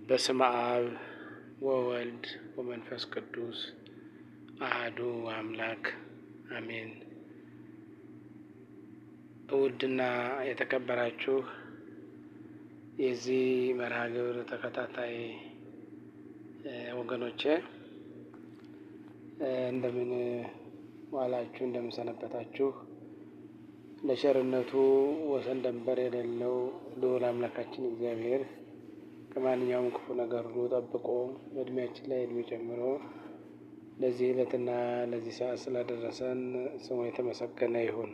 በስመ አብ ወወልድ ወመንፈስ ቅዱስ አሐዱ አምላክ አሜን። ውድና የተከበራችሁ የዚህ መርሃ ግብር ተከታታይ ወገኖቼ እንደምን ዋላችሁ? እንደምን ሰነበታችሁ? ለቸርነቱ ወሰን ደንበር የሌለው ልዑል አምላካችን እግዚአብሔር ከማንኛውም ክፉ ነገር ሁሉ ጠብቆ በእድሜያችን ላይ እድሜ ጨምሮ ለዚህ ዕለትና ለዚህ ሰዓት ስላደረሰን ስሙ የተመሰገነ ይሁን።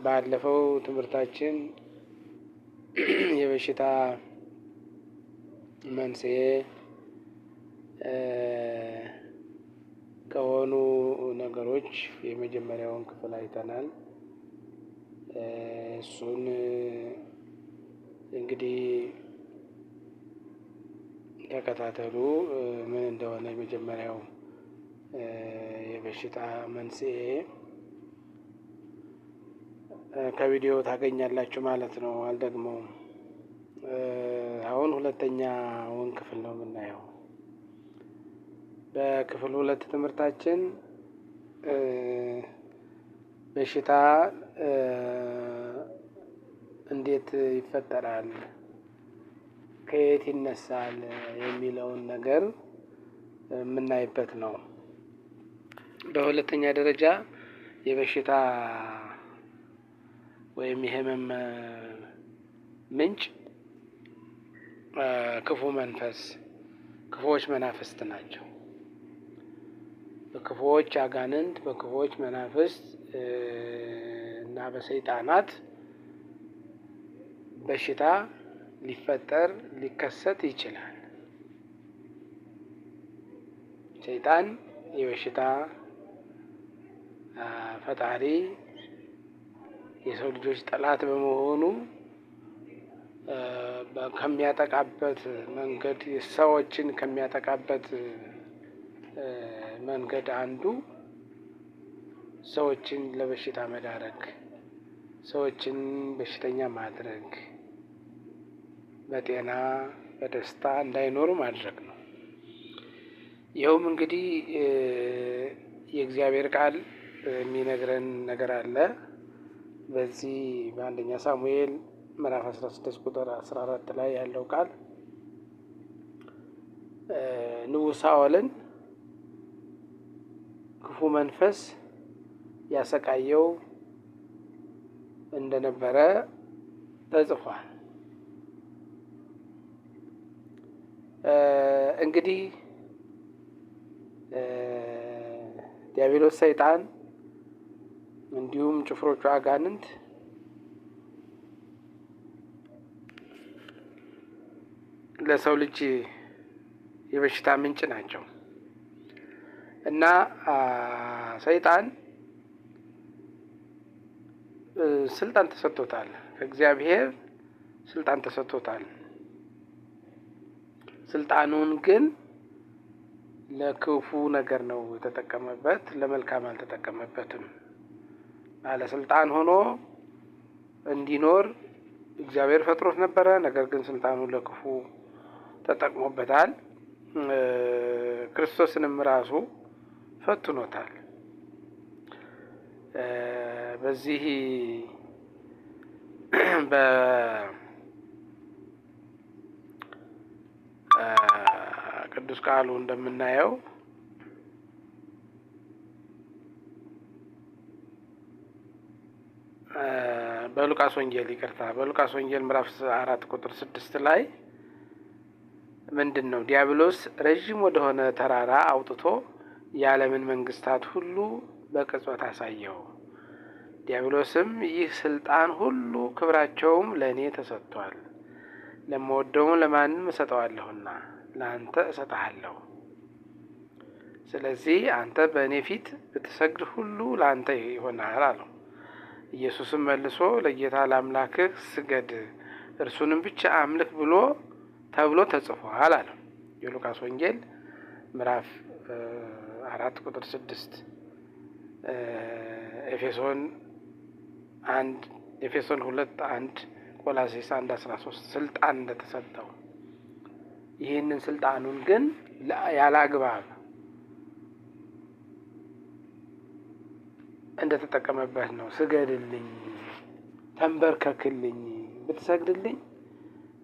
ባለፈው ትምህርታችን የበሽታ መንስኤ ከሆኑ ነገሮች የመጀመሪያውን ክፍል አይተናል። እሱን እንግዲህ ተከታተሉ። ምን እንደሆነ የመጀመሪያው የበሽታ መንስኤ ከቪዲዮ ታገኛላችሁ ማለት ነው። አልደግመውም። አሁን ሁለተኛውን ክፍል ነው የምናየው። በክፍል 2 ትምህርታችን በሽታ እንዴት ይፈጠራል፣ ከየት ይነሳል የሚለውን ነገር የምናይበት ነው። በሁለተኛ ደረጃ የበሽታ ወይም የህመም ምንጭ ክፉ መንፈስ፣ ክፉዎች መናፍስት ናቸው። በክፉዎች አጋንንት፣ በክፉዎች መናፍስት እና በሰይጣናት በሽታ ሊከሰት ይችላል። ሰይጣን የበሽታ ፈጣሪ፣ የሰው ልጆች ጠላት በመሆኑ ከሚያጠቃበት መንገድ ሰዎችን ከሚያጠቃበት መንገድ አንዱ ሰዎችን ለበሽታ መዳረግ፣ ሰዎችን በሽተኛ ማድረግ፣ በጤና በደስታ እንዳይኖሩ ማድረግ ነው። ይኸውም እንግዲህ የእግዚአብሔር ቃል የሚነግረን ነገር አለ። በዚህ በአንደኛ ሳሙኤል ምዕራፍ 16 ቁጥር 14 ላይ ያለው ቃል ንጉሥ ሳኦልን ክፉ መንፈስ ያሰቃየው እንደነበረ ተጽፏል። እንግዲህ ዲያብሎስ ሰይጣን እንዲሁም ጭፍሮቹ አጋንንት ለሰው ልጅ የበሽታ ምንጭ ናቸው እና ሰይጣን ስልጣን ተሰጥቶታል። ከእግዚአብሔር ስልጣን ተሰጥቶታል። ስልጣኑን ግን ለክፉ ነገር ነው የተጠቀመበት፣ ለመልካም አልተጠቀመበትም። ባለስልጣን ሆኖ እንዲኖር እግዚአብሔር ፈጥሮት ነበረ። ነገር ግን ስልጣኑን ለክፉ ተጠቅሞበታል። ክርስቶስንም ራሱ ፈትኖታል። በዚህ በቅዱስ ቃሉ እንደምናየው በሉቃስ ወንጌል ምዕራፍ 4 ቁጥር 6 ላይ ምንድን ነው? ዲያብሎስ ረዥም ወደሆነ ተራራ አውጥቶ የዓለምን መንግስታት ሁሉ በቅጽበት አሳየው። ዲያብሎስም ይህ ስልጣን ሁሉ ክብራቸውም ለእኔ ተሰጥቷል፣ ለምወደውም ለማንም እሰጠዋለሁና ለአንተ እሰጥሃለሁ። ስለዚህ አንተ በእኔ ፊት ብትሰግድ ሁሉ ለአንተ ይሆናል አለው። ኢየሱስም መልሶ ለጌታ ለአምላክህ ስገድ፣ እርሱንም ብቻ አምልክ ተብሎ ተጽፏል አለው። የሉቃስ ወንጌል ምዕራፍ 4 ቁጥር 6፣ ኤፌሶን 2:1፣ ቆላስይስ 1:13 ስልጣን እንደተሰጠው ይህንን ስልጣኑን ግን ያለ አግባብ እንደተጠቀመበት ነው። ስገድልኝ፣ ተንበርከክልኝ፣ ብትሰግድልኝ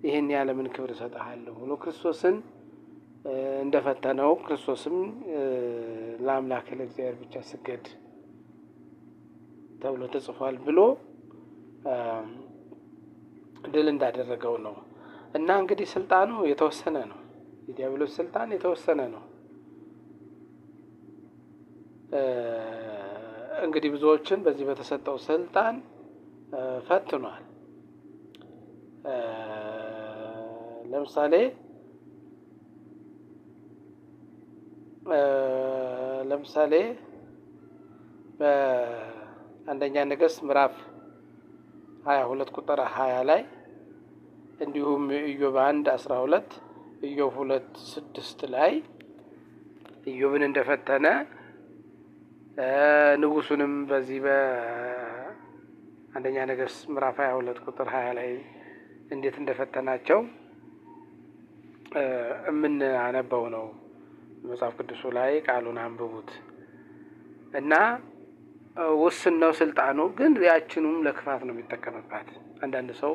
ይህን የዓለምን ክብር እሰጥሃለሁ ብሎ ክርስቶስን እንደፈተነው ክርስቶስም ለአምላክ ለእግዚአብሔር ብቻ ስገድ ተብሎ ተጽፏል ብሎ ድል እንዳደረገው ነው። እና እንግዲህ ስልጣኑ የተወሰነ ነው። የዲያብሎስ ስልጣን የተወሰነ ነው። እንግዲህ ብዙዎችን በዚህ በተሰጠው ስልጣን ፈትኗል። ለምሳሌ በአንደኛ ነገሥት ምዕራፍ 22 ቁጥር 20 ላይ እንዲሁም ኢዮብ 1:12 ኢዮብ 2:6 ላይ ኢዮብን እንደፈተነ ንጉሱንም በዚህ በአንደኛ ነገሥት ምዕራፍ 22 ቁጥር 20 ላይ እንዴት እንደፈተናቸው የምናነበው ነው። መጽሐፍ ቅዱሱ ላይ ቃሉን አንብቡት እና ውስን ነው ስልጣኑ፣ ግን ያችኑም ለክፋት ነው የሚጠቀምባት። አንዳንድ ሰው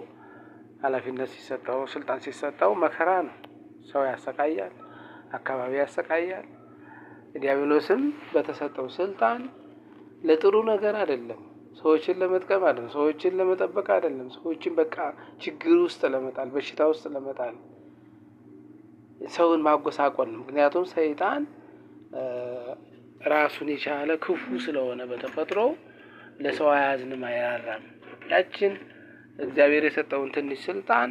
ኃላፊነት ሲሰጠው ስልጣን ሲሰጠው መከራ ነው። ሰው ያሰቃያል፣ አካባቢ ያሰቃያል። ዲያብሎስም በተሰጠው ስልጣን ለጥሩ ነገር አይደለም፣ ሰዎችን ለመጥቀም አይደለም፣ ሰዎችን ለመጠበቅ አይደለም፣ ሰዎችን በቃ ችግር ውስጥ ለመጣል፣ በሽታ ውስጥ ለመጣል፣ ሰውን ማጎሳቆል ነው። ምክንያቱም ሰይጣን ራሱን የቻለ ክፉ ስለሆነ በተፈጥሮ ለሰው አያዝንም፣ አይራራም። ያችን እግዚአብሔር የሰጠውን ትንሽ ስልጣን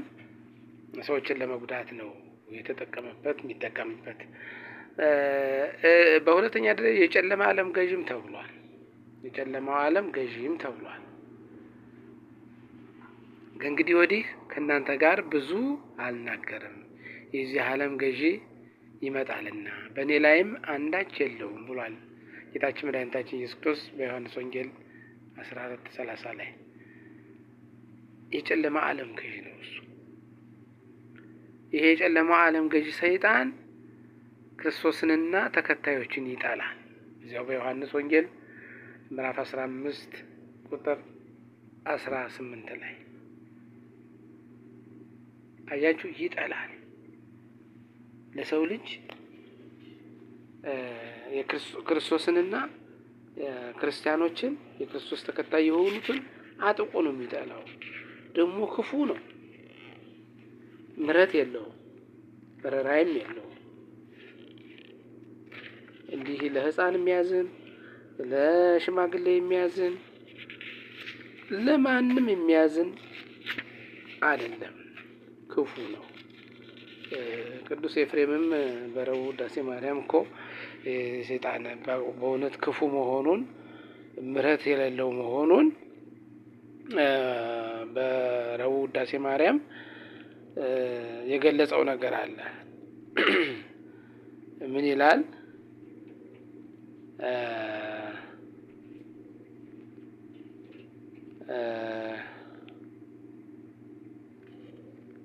ሰዎችን ለመጉዳት ነው የሚጠቀምበት። በሁለተኛ ደረጃ የጨለማ ዓለም ገዥም ተብሏል። የጨለማው ዓለም ገዥም ተብሏል። ከእንግዲህ ወዲህ ከእናንተ ጋር ብዙ አልናገርም፣ የዚህ ዓለም ገዢ ይመጣልና በእኔ ላይም አንዳች የለውም ብሏል ጌታችን መድኃኒታችን ኢየሱስ ክርስቶስ በዮሐንስ ወንጌል 14:30 ላይ። የጨለማ ዓለም ገዢ ነው እሱ። ይሄ የጨለማ ዓለም ገዢ ሰይጣን ክርስቶስንና ተከታዮችን ይጠላል። እዚያው በዮሐንስ ወንጌል ምዕራፍ 15 ቁጥር 18 ላይ አያችሁ፣ ይጠላል። ለሰው ልጅ ክርስቶስንና ክርስቲያኖችን የክርስቶስ ተከታይ የሆኑትን አጥቆ ነው የሚጠላው። ደግሞ ክፉ ነው፣ ምሕረት የለውም፣ ርኅራኄም የለውም። እንዲህ ለሕፃን የሚያዝን፣ ለሽማግሌ የሚያዝን፣ ለማንም የሚያዝን አይደለም፣ ክፉ ነው። ቅዱስ ኤፍሬምም በረቡዕ ውዳሴ ማርያም እኮ ሰይጣን በእውነት ክፉ መሆኑን፣ ምሕረት የሌለው መሆኑን በረቡዕ ውዳሴ ማርያም የገለጸው ነገር አለ። ምን ይላል?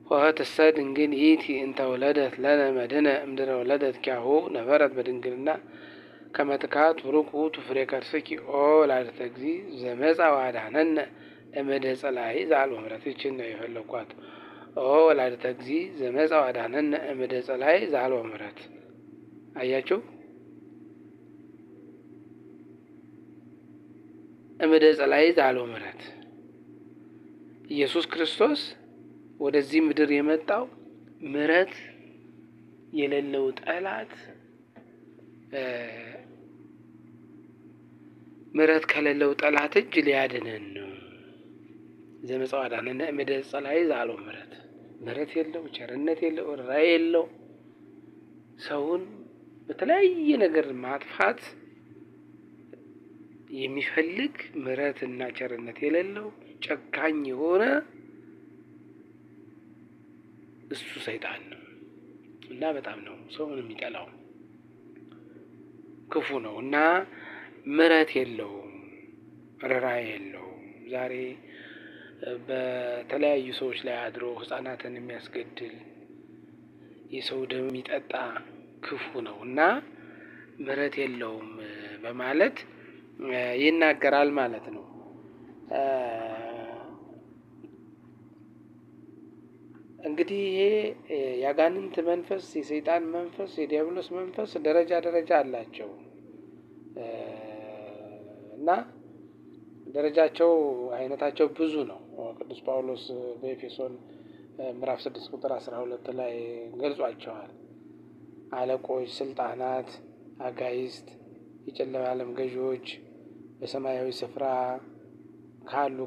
ወህትሰ ድንግል ይእቲ እንተ ወለደት ለነ መድኅነ እምድኅረ ወለደት ኪያሁ ነበረት በድንግልና ከመ ትካት ቡሩክ ውእቱ ፍሬ ከርሥኪ ኦ ወላዲተ እግዚእ ዘመጽአ ወአድኀነነ እምእደ ጸላኢ ዘአልቦ ምሕረት። ይህችን ነው የፈለኳት። ኦ ወላዲተ እግዚእ ዘመጽአ ወአድኀነነ እምእደ ጸላኢ ዘአልቦ ምሕረት። አያችሁ፣ እምእደ ጸላኢ ዘአልቦ ምሕረት። ኢየሱስ ክርስቶስ ወደዚህ ምድር የመጣው ምሕረት የሌለው ጠላት፣ ምሕረት ከሌለው ጠላት እጅ ሊያድነን ነው። ዘመጽአ ወአድኀነነ እምእደ ጸላኢ ዘአልቦ ምሕረት። ምሕረት የለው፣ ቸርነት የለው፣ ርኅራኄ የለው፣ ሰውን በተለያየ ነገር ማጥፋት የሚፈልግ ምሕረትና ቸርነት የሌለው ጨካኝ የሆነ እሱ ሰይጣን ነው እና በጣም ነው ሰውን የሚጠላው፣ ክፉ ነው እና ምሕረት የለውም፣ ርኅራኄ የለውም። ዛሬ በተለያዩ ሰዎች ላይ አድሮ ሕፃናትን የሚያስገድል የሰው ደም የሚጠጣ ክፉ ነው እና ምሕረት የለውም በማለት ይናገራል ማለት ነው። እንግዲህ ይሄ የአጋንንት መንፈስ፣ የሰይጣን መንፈስ፣ የዲያብሎስ መንፈስ ደረጃ አላቸው እና ደረጃቸው አይነታቸው ብዙ ነው። ቅዱስ ጳውሎስ በኤፌሶን ምዕራፍ 6 ቁጥር 12 ላይ ገልጿቸዋል። አለቆች፣ ስልጣናት፣ አጋይስት፣ የጨለማ ዓለም ገዢዎች፣ በሰማያዊ ስፍራ ካሉ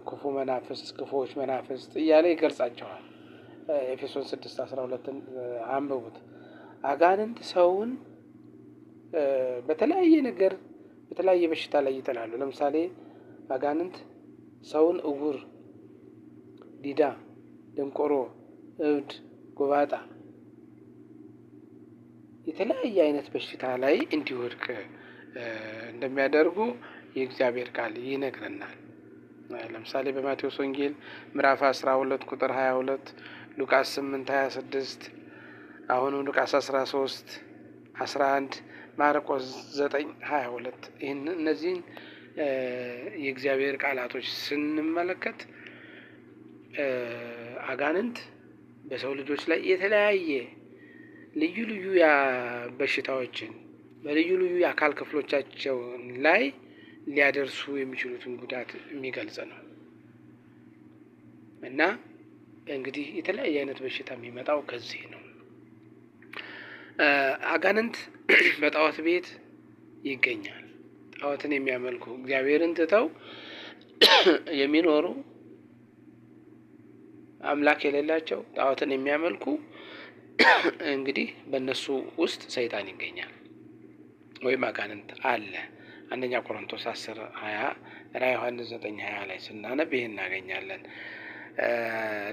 ክፉዎች መናፍስት እያለ ይገልጻቸዋል። ኤፌሶን 6:12 አንብቡት። አጋንንት ሰውን በተለያየ ነገር በተለያየ በሽታ ላይ ይጥላሉ። ለምሳሌ አጋንንት ሰውን እውር፣ ዲዳ፣ ደንቆሮ፣ እብድ፣ ጎባጣ የተለያየ አይነት በሽታ ላይ እንዲወድቅ እንደሚያደርጉ የእግዚአብሔር ቃል ይነግረናል። ለምሳሌ በማቴዎስ ወንጌል ምዕራፍ 12 ቁጥር 22፣ ሉቃስ 8:26፣ አሁንም ሉቃስ 13:11፣ ማርቆስ 9:22 እነዚህን የእግዚአብሔር ቃላቶች ስንመለከት አጋንንት በሰው ልጆች ላይ የተለያየ ልዩ ልዩ በሽታዎችን በልዩ ልዩ የአካል ክፍሎቻቸው ላይ ሊያደርሱ የሚችሉትን ጉዳት የሚገልጽ ነው እና እንግዲህ የተለያየ አይነት በሽታ የሚመጣው ከዚህ ነው። አጋንንት በጣዖት ቤት ይገኛል። ጣዖትን የሚያመልኩ እግዚአብሔርን ትተው የሚኖሩ አምላክ የሌላቸው ጣዖትን የሚያመልኩ እንግዲህ በእነሱ ውስጥ ሰይጣን ይገኛል ወይም አጋንንት አለ። አንደኛ ቆሮንቶስ 10:20 ራዕየ ዮሐንስ 9:20 ላይ ስናነብ ይሄን እናገኛለን።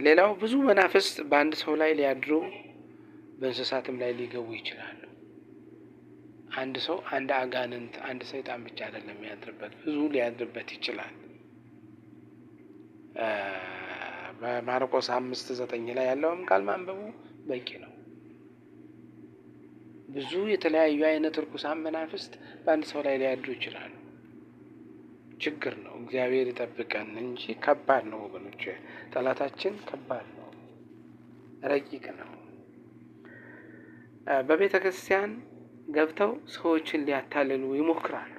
ሌላው ብዙ መናፍስት በአንድ ሰው ላይ ሊያድሩ በእንስሳትም ላይ ሊገቡ ይችላሉ። አንድ ሰው አንድ አጋንንት አንድ ሰይጣን ብቻ አይደለም የሚያድርበት፣ ብዙ ሊያድርበት ይችላል። በማርቆስ 5:9 ላይ ያለውም ቃል ማንበቡ በቂ ነው። ብዙ የተለያዩ አይነት ርኩሳን መናፍስት በአንድ ሰው ላይ ሊያድሩ ይችላሉ። ችግር ነው። እግዚአብሔር ይጠብቀን እንጂ ከባድ ነው ወገኖች። ጠላታችን ከባድ ነው፣ ረቂቅ ነው። በቤተ ክርስቲያን ገብተው ሰዎችን ሊያታልሉ ይሞክራሉ፣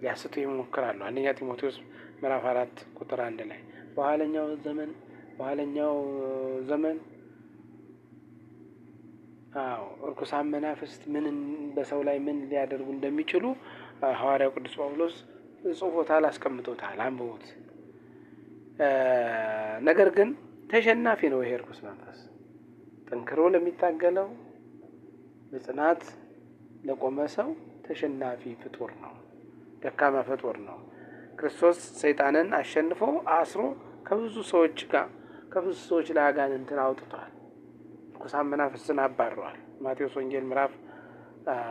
ሊያስቱ ይሞክራሉ። አንደኛ ጢሞቴዎስ ምዕራፍ 4 ቁጥር 1 ላይ በኋለኛው ዘመን እርኩሳን መናፍስት በሰው ላይ ምን ሊያደርጉ እንደሚችሉ ሐዋርያው ቅዱስ ጳውሎስ ጽፎታል፣ አስቀምጦታል። አንብቡት። ነገር ግን ተሸናፊ ነው ይሄ እርኩስ መንፈስ። ጠንክሮ ለሚታገለው በጽናት ለቆመ ሰው ተሸናፊ ፍጡር ነው፣ ደካማ ፍጡር ነው። ክርስቶስ ሰይጣንን አሸንፎ አስሮ ከብዙ ሰዎች ላይ አጋንንትን አውጥቷል፣ ርኩሳን መናፍስትን አባረዋል። ማቴዎስ ወንጌል ምዕራፍ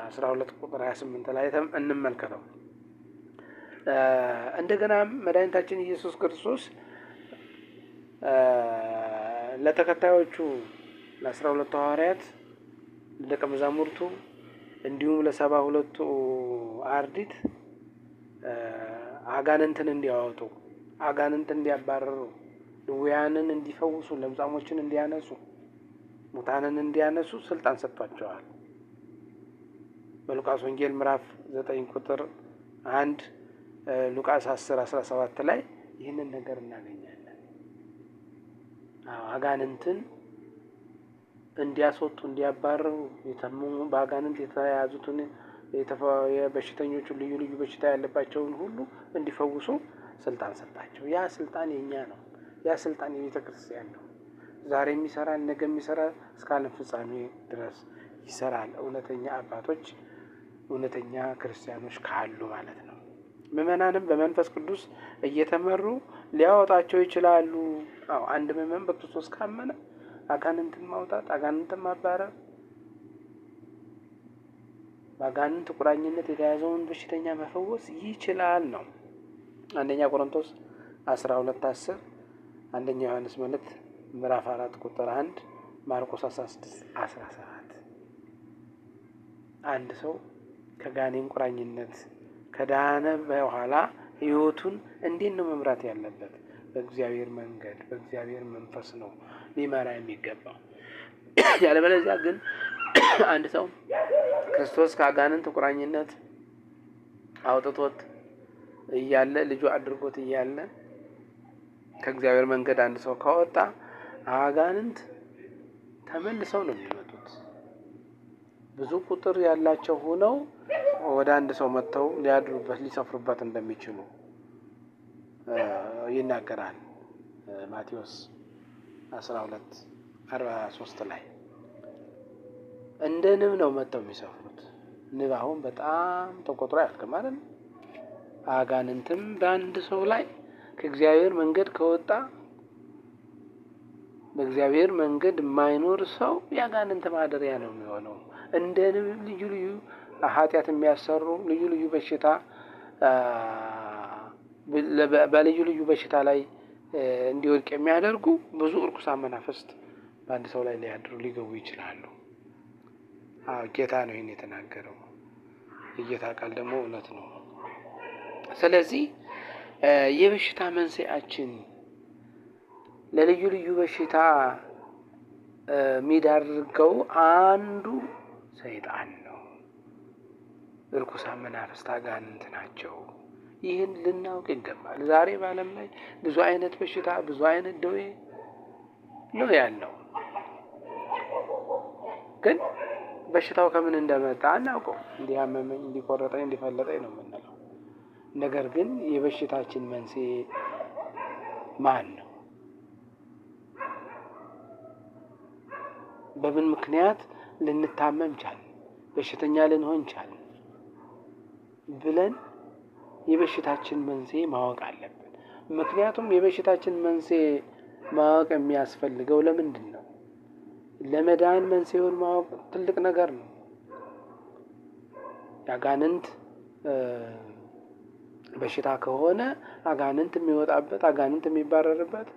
12 ቁጥር 28 ላይ እንመልከተው። እንደገና መድኃኒታችን ኢየሱስ ክርስቶስ ለተከታዮቹ ለ12 ሐዋርያት ለደቀ መዛሙርቱ እንዲሁም ለ72 አርድእት አጋንንትን እንዲያወጡ፣ አጋንንትን እንዲያባረሩ፣ ድውያንን እንዲፈውሱ፣ ለምጻሞችን እንዲያነጹ፣ ሙታንን እንዲያነሱ ስልጣን ሰጥቷቸዋል። በሉቃስ ወንጌል ምዕራፍ 9 ቁጥር 1፣ ሉቃስ 10:17 ላይ ይህንን ነገር እናገኛለን። አጋንንትን እንዲያስወጡ፣ እንዲያባረሩ፣ በአጋንንት የተያዙትን የበሽተኞቹን ልዩ ልዩ በሽታ ያለባቸውን ሁሉ እንዲፈውሱ ስልጣን ሰጣቸው። ያ ስልጣን የኛ ነው። ያ ስልጣን የቤተ ክርስቲያን ነው። ዛሬ የሚሰራ ነገ የሚሰራ እስከ ዓለም ፍጻሜ ድረስ ይሰራል። እውነተኛ አባቶች፣ እውነተኛ ክርስቲያኖች ካሉ ማለት ነው። ምዕመናንም በመንፈስ ቅዱስ እየተመሩ ሊያወጣቸው ይችላሉ። አንድ ምዕመን በክርስቶስ ካመነ አጋንንትን ማውጣት፣ አጋንንትን ማባረር፣ በአጋንንት ቁራኝነት የተያዘውን በሽተኛ መፈወስ ይችላል ነው። አንደኛ ቆሮንቶስ 12:10፣ አንደኛ ዮሐንስ መልእክት ምዕራፍ 4 ቁጥር 1፣ ማርቆስ 16:17 አንድ ሰው ከጋኔን ቁራኝነት ከዳነ በኋላ ሕይወቱን እንዴት ነው መምራት ያለበት? በእግዚአብሔር መንገድ በእግዚአብሔር መንፈስ ነው ሊመራ የሚገባው። ያለበለዚያ ግን አንድ ሰው ክርስቶስ ከአጋንንት ቁራኝነት አውጥቶት እያለ ልጁ አድርጎት እያለ ከእግዚአብሔር መንገድ አንድ ሰው ካወጣ አጋንንት ተመልሰው ነው የሚመጡት። ብዙ ቁጥር ያላቸው ሆነው ወደ አንድ ሰው መጥተው ሊያድሩበት ሊሰፍሩበት እንደሚችሉ ይናገራል። ማቴዎስ 12:43 ላይ እንደ ንብ ነው መጥተው የሚሰፍሩት። ንብ አሁን በጣም ተቆጥሮ አያልቅም ማለት ነው። አጋንንትም በአንድ ሰው ላይ ከእግዚአብሔር መንገድ ከወጣ በእግዚአብሔር መንገድ የማይኖር ሰው የአጋንንት ማደሪያ ነው የሚሆነው። እንደ ንብ ልዩ ልዩ ኃጢአት የሚያሰሩ ልዩ ልዩ በሽታ በልዩ ልዩ በሽታ ላይ እንዲወድቅ የሚያደርጉ ብዙ እርኩሳን መናፍስት በአንድ ሰው ላይ ሊያድሩ ሊገቡ ይችላሉ። ጌታ ነው ይህን የተናገረው። የጌታ ቃል ደግሞ እውነት ነው። ስለዚህ የበሽታ መንስኤያችን ለልዩ ልዩ በሽታ የሚዳርገው አንዱ ሰይጣን ነው። እርኩሳን መናፍስት አጋንንት ናቸው። ይህን ልናውቅ ይገባል። ዛሬ በዓለም ላይ ብዙ አይነት በሽታ ብዙ አይነት ደዌ ነው ያለው። ግን በሽታው ከምን እንደመጣ አናውቀው። እንዲያመመኝ እንዲቆረጠኝ እንዲፈለጠኝ ነው የምንለው። ነገር ግን የበሽታችን መንስኤ ማን ነው? በምን ምክንያት ልንታመም ቻልን? በሽተኛ ልንሆን ቻልን ብለን የበሽታችን መንስኤ ማወቅ አለብን። ምክንያቱም የበሽታችን መንስኤ ማወቅ የሚያስፈልገው ለምንድን ነው? ለመዳን መንስኤውን ማወቅ ትልቅ ነገር ነው። የአጋንንት በሽታ ከሆነ አጋንንት የሚወጣበት አጋንንት የሚባረርበት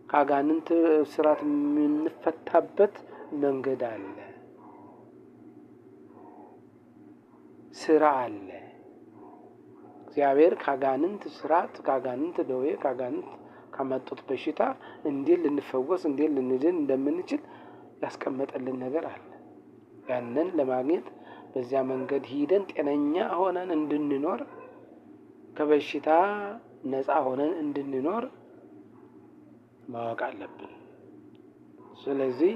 ከአጋንንት ስራት የምንፈታበት መንገድ አለ፣ ስራ አለ። እግዚአብሔር ከአጋንንት ስራት ከአጋንንት ደዌ ከአጋንንት ከመጡት በሽታ እንዴት ልንፈወስ እንዴት ልንድን እንደምንችል ያስቀመጠልን ነገር አለ። ያንን ለማግኘት በዚያ መንገድ ሂደን ጤነኛ ሆነን እንድንኖር ከበሽታ ነፃ ሆነን እንድንኖር ማወቅ አለብን። ስለዚህ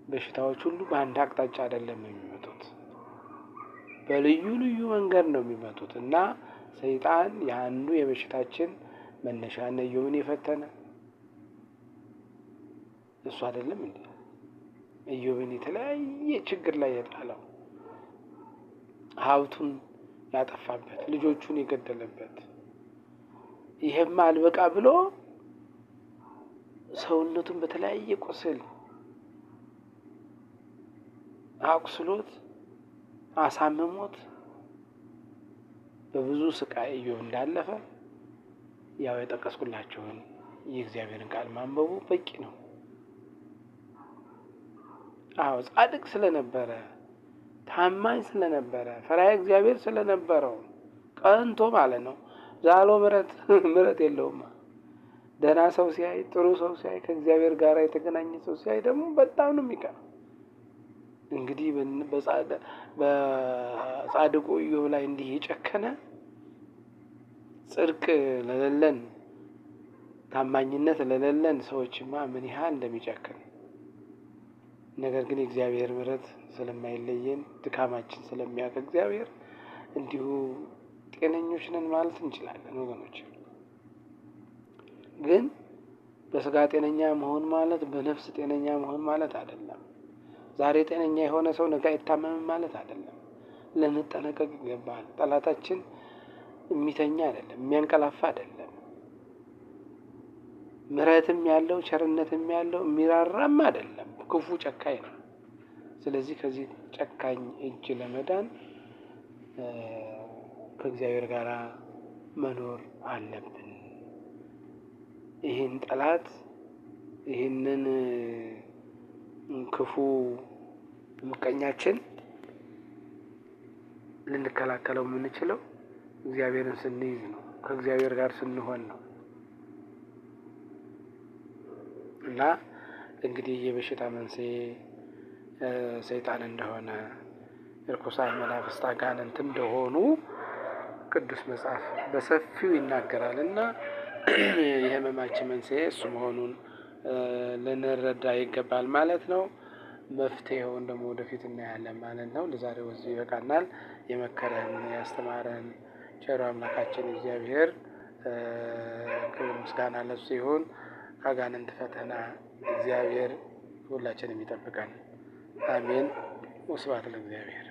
በሽታዎች ሁሉ በአንድ አቅጣጫ አይደለም የሚመጡት፣ በልዩ ልዩ መንገድ ነው የሚመጡት እና ሰይጣን የአንዱ የበሽታችን መነሻ ነው። ኢዮብን የፈተነ እሱ አይደለም እንዴ? ኢዮብን የተለያየ ችግር ላይ የጣለው ሀብቱን ያጠፋበት ልጆቹን የገደለበት ይሄማ አልበቃ ብሎ ሰውነቱን በተለያየ ቁስል አቁስሎት አሳምሞት በብዙ ስቃይ ኢዮብ እንዳለፈ ያው የጠቀስኩላችሁን የእግዚአብሔርን ቃል ማንበቡ በቂ ነው። ጻድቅ ስለነበረ ታማኝ ስለነበረ ፈሪሃ እግዚአብሔር ስለነበረው ቀንቶ ማለት ነው። ዛሎ ምሕረት የለውም። ደህና ሰው ሲያይ ጥሩ ሰው ሲያይ ከእግዚአብሔር ጋር የተገናኘ ሰው ሲያይ ደግሞ በጣም ነው የሚቀናው። እንግዲህ በጻድቁ ኢዮብ ላይ እንዲህ የጨከነ ጽድቅ ለሌለን ታማኝነት ለሌለን ሰዎችማ ምን ያህል እንደሚጨክን። ነገር ግን የእግዚአብሔር ምሕረት ስለማይለየን ድካማችን ስለሚያውቅ እግዚአብሔር እንዲሁ ጤነኞች ነን ማለት እንችላለን ወገኖች። ግን በስጋ ጤነኛ መሆን ማለት በነፍስ ጤነኛ መሆን ማለት አይደለም። ዛሬ ጤነኛ የሆነ ሰው ነገ አይታመምም ማለት አይደለም። ልንጠነቀቅ ይገባል። ጠላታችን የሚተኛ አይደለም፣ የሚያንቀላፋ አይደለም። ምሕረትም ያለው ቸርነትም ያለው የሚራራም አይደለም፣ ክፉ ጨካኝ ነው። ስለዚህ ከዚህ ጨካኝ እጅ ለመዳን ከእግዚአብሔር ጋር መኖር አለብን። ይህን ጠላት ይህንን ክፉ ምቀኛችን ልንከላከለው የምንችለው እግዚአብሔርን ስንይዝ ነው፣ ከእግዚአብሔር ጋር ስንሆን ነው። እና እንግዲህ የበሽታ መንስኤ ሰይጣን እንደሆነ፣ እርኩሳን መናፍስት አጋንንት እንደሆኑ ቅዱስ መጽሐፍ በሰፊው ይናገራል። እና የህመማችን መንስኤ እሱ መሆኑን ልንረዳ ይገባል ማለት ነው። መፍትሄውን ደግሞ ወደፊት እናያለን ማለት ነው። ለዛሬው እዚህ ይበቃናል። የመከረን ያስተማረን ቸሩ አምላካችን እግዚአብሔር ክብር ምስጋና ለሱ ይሁን። ከአጋንንት ፈተና እግዚአብሔር ሁላችንም ይጠብቀን። አሜን። ወስብሐት ለእግዚአብሔር።